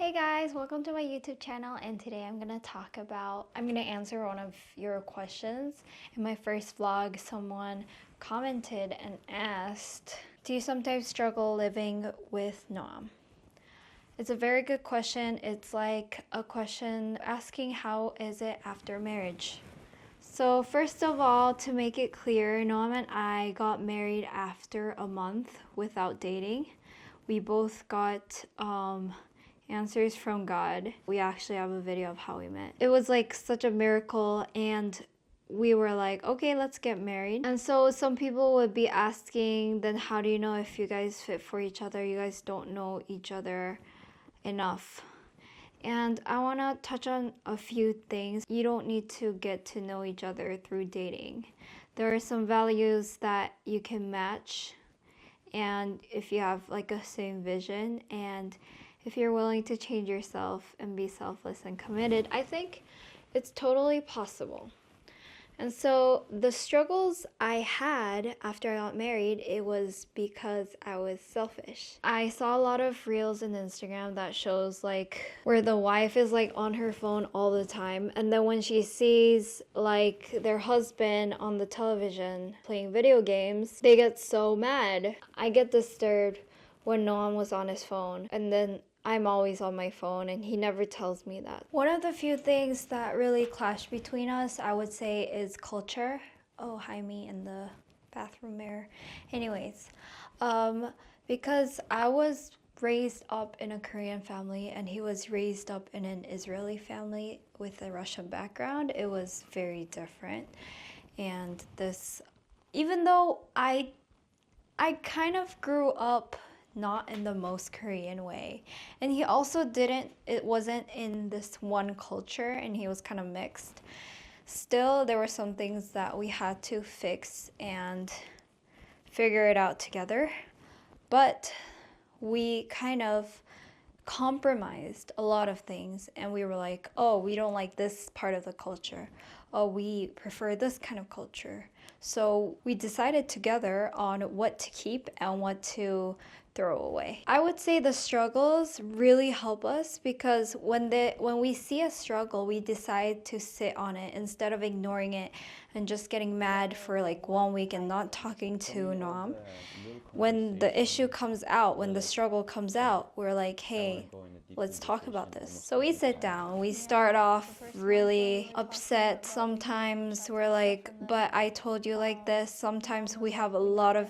Hey guys, welcome to my YouTube channel, and today I'm gonna answer one of your questions. In my first vlog, someone commented and asked, do you sometimes struggle living with Noam? It's a very good question. It's like a question asking how is it after marriage? So first of all, to make it clear, Noam and I got married after a month without dating. We both got answers from God. We actually have a video of how we met. It was like such a miracle, and we were like, okay, let's get married. And so some people would be asking, then how do you know if you guys fit for each other? You guys don't know each other enough. And I want to touch on a few things. You don't need to get to know each other through dating. There are some values that you can match, and if you have like a same vision, and if you're willing to change yourself and be selfless and committed, I think it's totally possible. And so the struggles I had after I got married, it was because I was selfish. I saw a lot of reels in Instagram that shows like where the wife is like on her phone all the time, and then when she sees like their husband on the television playing video games, they get so mad. I get disturbed when Noam was on his phone, and then I'm always on my phone and he never tells me that. One of the few things that really clashed between us, I would say, is culture. Oh, hi, me in the bathroom mirror. Anyways, because I was raised up in a Korean family and he was raised up in an Israeli family with a Russian background, it was very different. And this, even though I kind of grew up not in the most Korean way. And he also it wasn't in this one culture, and he was kind of mixed. Still, there were some things that we had to fix and figure it out together. But we kind of compromised a lot of things, and we were like, oh, we don't like this part of the culture. Oh, we prefer this kind of culture. So we decided together on what to keep and what to throw away. I would say the struggles really help us, because when we see a struggle, we decide to sit on it instead of ignoring it and just getting mad for like 1 week and not talking to Noam. When the issue comes out, when the struggle comes out, we're like, hey, let's talk about this. So we sit down, we start off really upset. Sometimes we're like, but I told you like this. Sometimes we have a lot of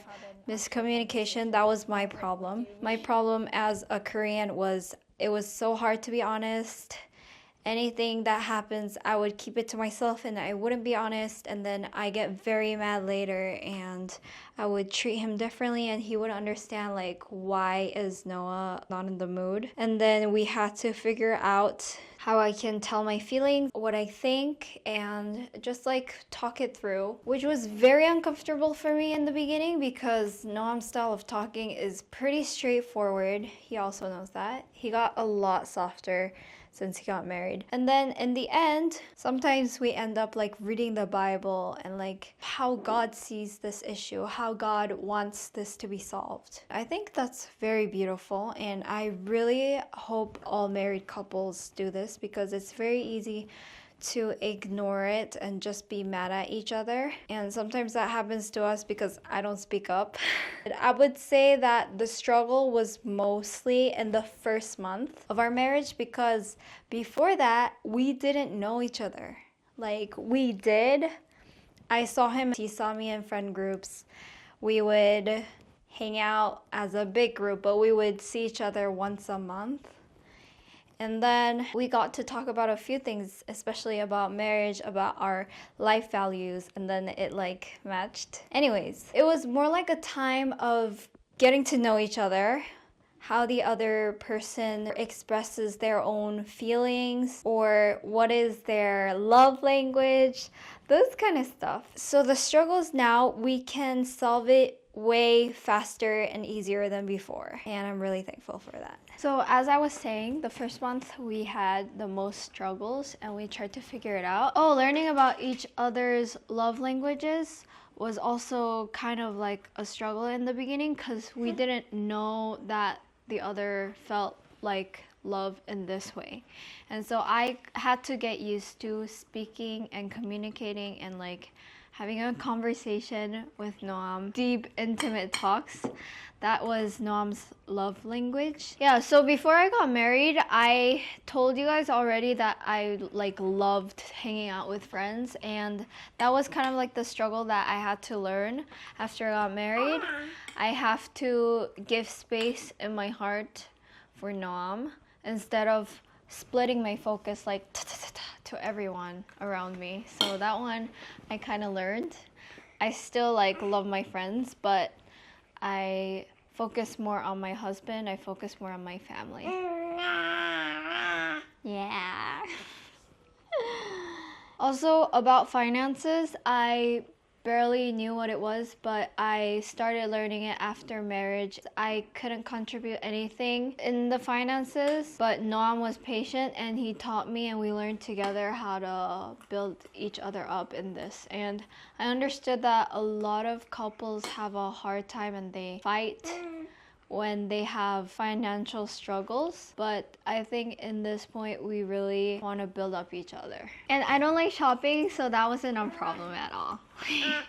miscommunication. That was my problem. My problem as a Korean was it was so hard to be honest. Anything that happens, I would keep it to myself and I wouldn't be honest, and then I get very mad later and I would treat him differently and he would understand like, why is Noah not in the mood? And then we had to figure out how I can tell my feelings, what I think, and just like talk it through, which was very uncomfortable for me in the beginning because Noam's style of talking is pretty straightforward. He also knows that. He got a lot softer since he got married. And then in the end, sometimes we end up like reading the Bible and like how God sees this issue, how God wants this to be solved. I think that's very beautiful, and I really hope all married couples do this because it's very easy to ignore it and just be mad at each other. And sometimes that happens to us because I don't speak up. I would say that the struggle was mostly in the first month of our marriage, because before that, we didn't know each other. Like, we did. I saw him, he saw me in friend groups. We would hang out as a big group, but we would see each other once a month. And then we got to talk about a few things, especially about marriage, about our life values, and then it like matched. Anyways, it was more like a time of getting to know each other, how the other person expresses their own feelings, or what is their love language, those kind of stuff. So the struggles now, we can solve it way faster and easier than before, and I'm really thankful for that. So as I was saying, the first month we had the most struggles and we tried to figure it out. Oh, learning about each other's love languages was also kind of like a struggle in the beginning because we didn't know that the other felt like love in this way. And so I had to get used to speaking and communicating and like having a conversation with Noam, deep, intimate talks. That was Noam's love language. Yeah, so before I got married, I told you guys already that I like loved hanging out with friends, and that was kind of like the struggle that I had to learn after I got married. I have to give space in my heart for Noam instead of splitting my focus like to everyone around me. So that one I kind of learned. I still like love my friends, but I focus more on my husband. I focus more on my family. Yeah. Also, about finances, I barely knew what it was, but I started learning it after marriage. I couldn't contribute anything in the finances, but Noam was patient and he taught me, and we learned together how to build each other up in this. And I understood that a lot of couples have a hard time and they fight when they have financial struggles, but I think in this point we really want to build up each other. And I don't like shopping, so that wasn't a problem at all.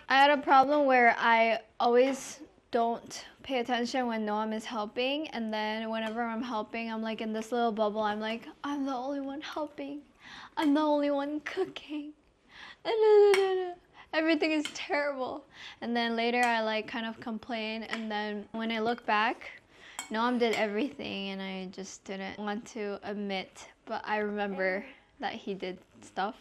I had a problem where I always don't pay attention when Noam is helping, and then whenever I'm helping, I'm like in this little bubble. I'm like, I'm the only one helping, I'm the only one cooking. Everything is terrible. And then later I like kind of complain, and then when I look back, Noam did everything and I just didn't want to admit, but I remember that he did stuff.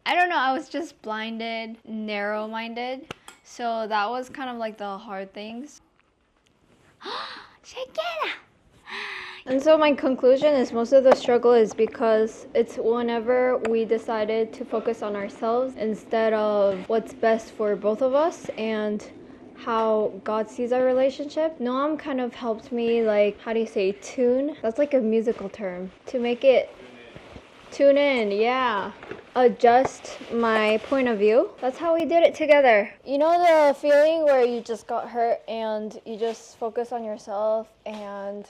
I don't know, I was just blinded, narrow-minded, so that was kind of like the hard things. Shakira! And so my conclusion is most of the struggle is because it's whenever we decided to focus on ourselves instead of what's best for both of us and how God sees our relationship. Noam kind of helped me, like, how do you say, tune? That's like a musical term. To make it tune in, yeah. Adjust my point of view. That's how we did it together. You know the feeling where you just got hurt and you just focus on yourself, and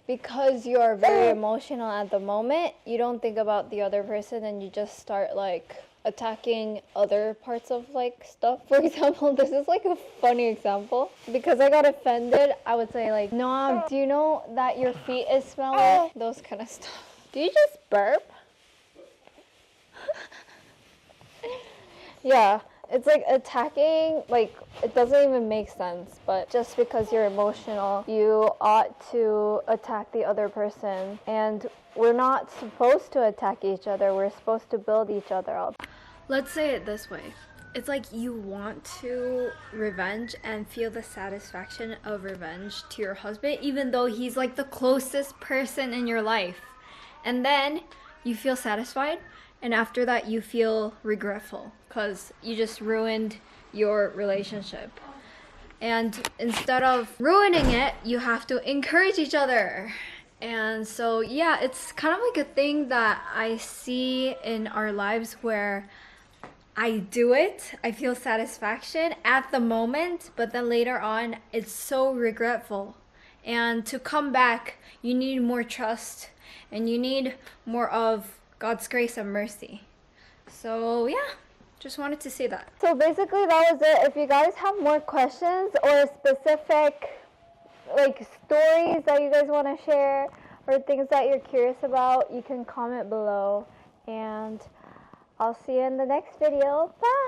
because you are very emotional at the moment, you don't think about the other person and you just start like attacking other parts of like stuff. For example, this is like a funny example. Because I got offended, I would say like, Noam, do you know that your feet is smelling? Those kind of stuff. Do you just burp? Yeah. It's like attacking, like, it doesn't even make sense, but just because you're emotional, you ought to attack the other person. And we're not supposed to attack each other, we're supposed to build each other up. Let's say it this way. It's like you want to revenge and feel the satisfaction of revenge to your husband, even though he's like the closest person in your life. And then you feel satisfied, and after that you feel regretful because you just ruined your relationship. And instead of ruining it, you have to encourage each other. And so yeah, it's kind of like a thing that I see in our lives where I do it, I feel satisfaction at the moment, but then later on it's so regretful. And to come back, you need more trust and you need more of God's grace and mercy. So yeah, just wanted to say that. So basically that was it. If you guys have more questions or specific like stories that you guys want to share or things that you're curious about, you can comment below, and I'll see you in the next video. Bye!